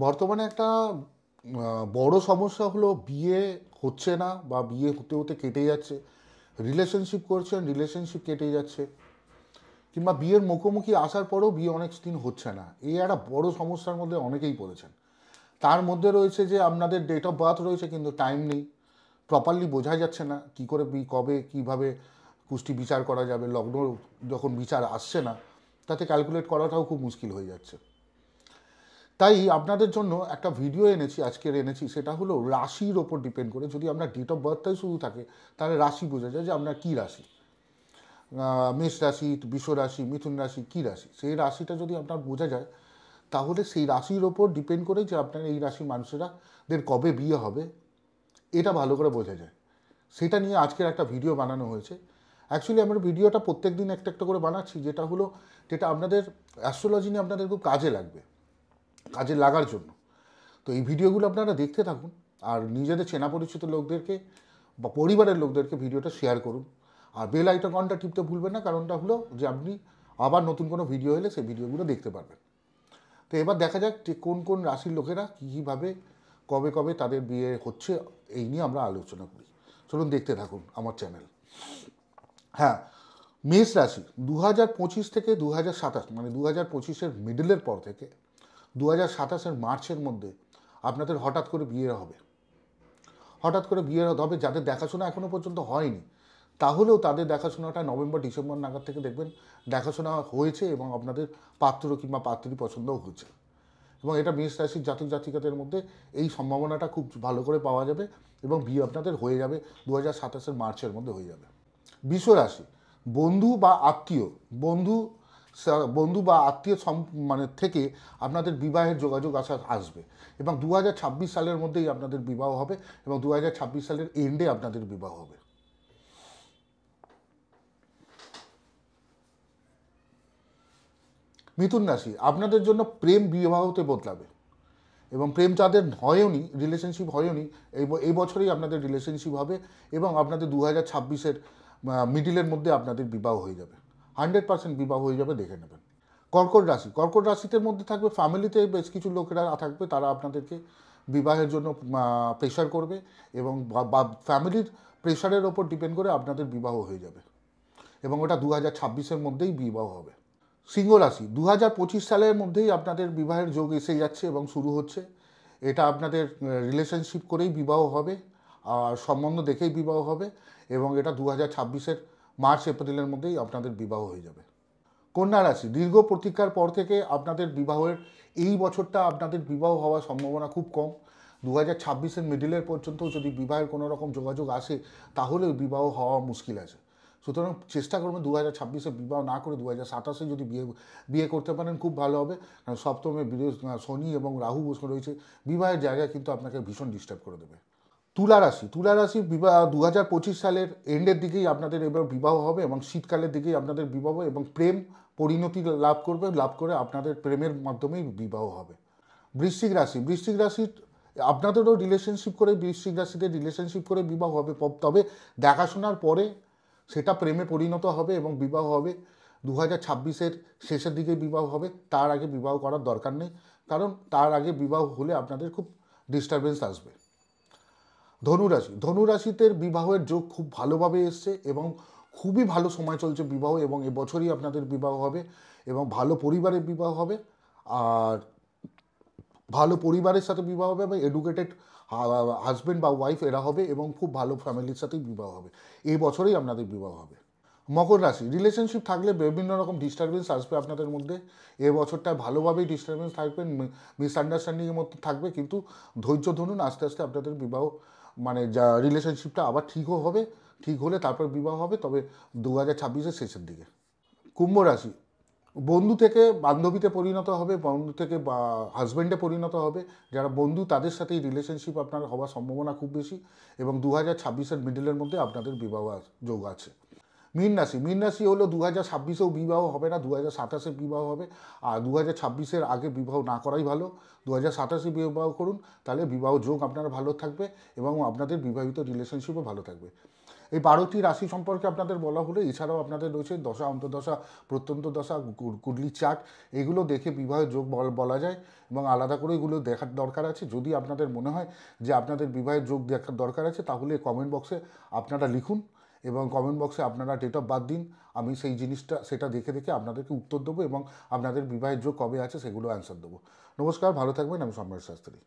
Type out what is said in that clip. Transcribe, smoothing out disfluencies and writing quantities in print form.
বর্তমানে একটা বড় সমস্যা হলো বিয়ে হচ্ছে না বা বিয়ে হতে হতে কেটে যাচ্ছে। রিলেশনশিপ করছেন, রিলেশনশিপ কেটে যাচ্ছে, কিংবা বিয়ের মুখোমুখি আসার পরেও বিয়ে অনেক দিন হচ্ছে না। এই একটা বড় সমস্যার মধ্যে অনেকেই পড়েছেন। তার মধ্যে রয়েছে যে আপনাদের ডেট অফ বার্থ রয়েছে কিন্তু টাইম নেই, প্রপারলি বোঝা যাচ্ছে না কী করে কবে কীভাবে কুষ্টি বিচার করা যাবে। লগ্ন যখন বিচার আসছে না, তাতে ক্যালকুলেট করাটাও খুব মুশকিল হয়ে যাচ্ছে। তাই আপনাদের জন্য একটা ভিডিও এনেছি, সেটা হলো রাশির ওপর ডিপেন্ড করে। যদি আপনার ডেট অফ বার্থটাই শুরু থাকে, তাহলে রাশি বোঝা যায় যে আপনার কী রাশি, মেষ রাশি, বৃষ রাশি, মিথুন রাশি, কী রাশি। সেই রাশিটা যদি আপনার বোঝা যায়, তাহলে সেই রাশির ওপর ডিপেন্ড করে যে আপনার এই রাশির মানুষেরাদের কবে বিয়ে হবে, এটা ভালো করে বোঝা যায়। সেটা নিয়ে আজকের একটা ভিডিও বানানো হয়েছে। অ্যাকচুয়ালি আমরা ভিডিওটা প্রত্যেক দিন একটা একটা করে বানাচ্ছি, যেটা আপনাদের অ্যাস্ট্রোলজি নিয়ে আপনাদের খুব কাজে লাগবে, কাজে লাগার জন্য। তো এই ভিডিওগুলো আপনারা দেখতে থাকুন, আর নিজেদের চেনা পরিচিত লোকদেরকে বা পরিবারের লোকদেরকে ভিডিওটা শেয়ার করুন। আর বেল আইকনটা টিপতে ভুলবেন না, কারণটা হলো যে আপনি আবার নতুন কোনো ভিডিও এলে সেই ভিডিওগুলো দেখতে পারবেন। তো এবার দেখা যাক যে কোন কোন রাশির লোকেরা কীভাবে কবে কবে তাদের বিয়ে হচ্ছে, এই নিয়ে আমরা আলোচনা করি। চলুন দেখতে থাকুন আমার চ্যানেল। হ্যাঁ, মেষ রাশি 2025 থেকে 2027, মানে 2025-এর মিডলের পর থেকে 2027-এর মার্চের মধ্যে আপনাদের হঠাৎ করে বিয়ে হবে। হঠাৎ করে বিয়ে হবে যাদের দেখাশোনা এখনও পর্যন্ত হয়নি, তাহলেও তাদের দেখাশোনাটা নভেম্বর ডিসেম্বর নাগাদ থেকে দেখবেন দেখাশোনা হয়েছে, এবং আপনাদের পাত্র কিংবা পাত্রী পছন্দও হয়েছে। এবং এটা মেষ রাশির জাতক জাতিকাদের মধ্যে এই সম্ভাবনাটা খুব ভালো করে পাওয়া যাবে, এবং বিয়ে আপনাদের হয়ে যাবে 2027-এর মার্চের মধ্যে হয়ে যাবে। বৃষ রাশি, বন্ধু বা আত্মীয় বন্ধু বন্ধু বা আত্মীয় মানে থেকে আপনাদের বিবাহের যোগাযোগ আসবে, এবং 2026 সালের মধ্যেই আপনাদের বিবাহ হবে, এবং 2026 সালের এন্ডে আপনাদের বিবাহ হবে। মিথুন রাশি, আপনাদের জন্য প্রেম বিবাহতে বদলাবে, এবং প্রেম যাদের হয়ওনি, রিলেশনশিপ হয়ওনি, এই বছরেই আপনাদের রিলেশনশিপ হবে, এবং আপনাদের 2026-এর মিডিলের মধ্যে আপনাদের বিবাহ হয়ে যাবে। 100% বিবাহ হয়ে যাবে, দেখে নেবেন। কর্কট রাশি, কর্কট রাশিতে মধ্যে থাকবে ফ্যামিলিতে বেশ কিছু লোকেরা থাকবে, তারা আপনাদেরকে বিবাহের জন্য প্রেশার করবে, এবং ফ্যামিলির প্রেশারের ওপর ডিপেন্ড করে আপনাদের বিবাহ হয়ে যাবে, এবং ওটা 2026-এর মধ্যেই বিবাহ হবে। সিংহ রাশি, 2025 সালের মধ্যেই আপনাদের বিবাহের যোগ এসে যাচ্ছে এবং শুরু হচ্ছে। এটা আপনাদের রিলেশনশিপ করেই বিবাহ হবে, আর সম্বন্ধ দেখেই বিবাহ হবে, এবং এটা 2026-এর মার্চ এপ্রিলের মধ্যেই আপনাদের বিবাহ হয়ে যাবে। কন্যা রাশি, দীর্ঘ প্রতীক্ষার পর থেকে আপনাদের বিবাহের এই বছরটা আপনাদের বিবাহ হওয়ার সম্ভাবনা খুব কম। 2026-এর মিডিলের পর্যন্ত যদি বিবাহের কোনো রকম যোগাযোগ আসে, তাহলে বিবাহ হওয়া মুশকিল আছে। সুতরাং চেষ্টা করবেন 2026-এ বিবাহ না করে 2027-এ যদি বিয়ে করতে পারেন খুব ভালো হবে, কারণ সপ্তমে শনি এবং রাহু বসে রয়েছে, বিবাহের জায়গায় কিন্তু আপনাকে ভীষণ ডিস্টার্ব করে দেবে। তুলা রাশি বিবাহ 2025 সালের এন্ডের দিকেই আপনাদের এবার বিবাহ হবে, এবং শীতকালের দিকেই আপনাদের বিবাহ, এবং প্রেম পরিণতি লাভ করে আপনাদের প্রেমের মাধ্যমেই বিবাহ হবে। বৃশ্চিক রাশির আপনাদেরও রিলেশনশিপ করে বিবাহ হবে, তবে দেখাশোনার পরে সেটা প্রেমে পরিণত হবে এবং বিবাহ হবে। 2026-এর শেষের দিকে বিবাহ হবে, তার আগে বিবাহ করার দরকার নেই, কারণ তার আগে বিবাহ হলে আপনাদের খুব ডিস্টারবেন্স আসবে। ধনুরাশিতে বিবাহের যোগ খুব ভালোভাবে এসছে, এবং খুবই ভালো সময় চলছে বিবাহ, এবং এবছরই আপনাদের বিবাহ হবে, এবং ভালো পরিবারের বিবাহ হবে, আর ভালো পরিবারের সাথে বিবাহ হবে, এবং এডুকেটেড হাজব্যান্ড বা ওয়াইফ এরা হবে, এবং খুব ভালো ফ্যামিলির সাথেই বিবাহ হবে। এই বছরেই আপনাদের বিবাহ হবে। মকর রাশি, রিলেশনশিপ থাকলে বিভিন্ন রকম ডিস্টারবেন্স আসবে আপনাদের মধ্যে। এ বছরটা ভালোভাবেই ডিস্টারবেন্স থাকবে, মিসআন্ডারস্ট্যান্ডিংয়ের মধ্যে থাকবে, কিন্তু ধৈর্য ধরুন, আস্তে আস্তে আপনাদের বিবাহ, মানে যা রিলেশনশিপটা আবার ঠিকও হবে, ঠিক হলে তারপর বিবাহ হবে, তবে 2026-এর শেষের দিকে। কুম্ভ রাশি, বন্ধু থেকে বান্ধবীতে পরিণত হবে, বন্ধু থেকে হাজব্যান্ডে পরিণত হবে। যারা বন্ধু তাদের সাথে এই রিলেশনশিপ আপনার হওয়ার সম্ভাবনা খুব বেশি, এবং 2026-এর মিডলের মধ্যে আপনাদের বিবাহ যোগ আছে। মীন রাশি হলো 2026-এও বিবাহ হবে না, 2027-এ বিবাহ হবে, আর 2026-এর আগে বিবাহ না করাই ভালো। 2027-এ বিবাহ করুন, তাহলে বিবাহ যোগ আপনার ভালো থাকবে, এবং আপনাদের বিবাহিত রিলেশনশিপও ভালো থাকবে। এই 12টি রাশি সম্পর্কে আপনাদের বলা হলো। এছাড়াও আপনাদের রয়েছে দশা, অন্তর্দশা, প্রত্যন্ত দশা, কুণ্ডলী চার্ট, এগুলো দেখে বিবাহের যোগ বলা যায় এবং আলাদা করে এগুলো দেখার দরকার আছে। যদি আপনাদের মনে হয় যে আপনাদের বিবাহের যোগ দেখার দরকার আছে, তাহলে কমেন্ট বক্সে আপনারা লিখুন এবং কমেন্ট বক্সে আপনারা ডেট অফ বার্থ দিন। আমি সেই জিনিসটা সেটা দেখে দেখে আপনাদেরকে উত্তর দেবো এবং আপনাদের বিবাহের যোগ কবে আছে সেগুলো অ্যান্সার দেবো। নমস্কার, ভালো থাকবেন। আমি সম্রাট শাস্ত্রী।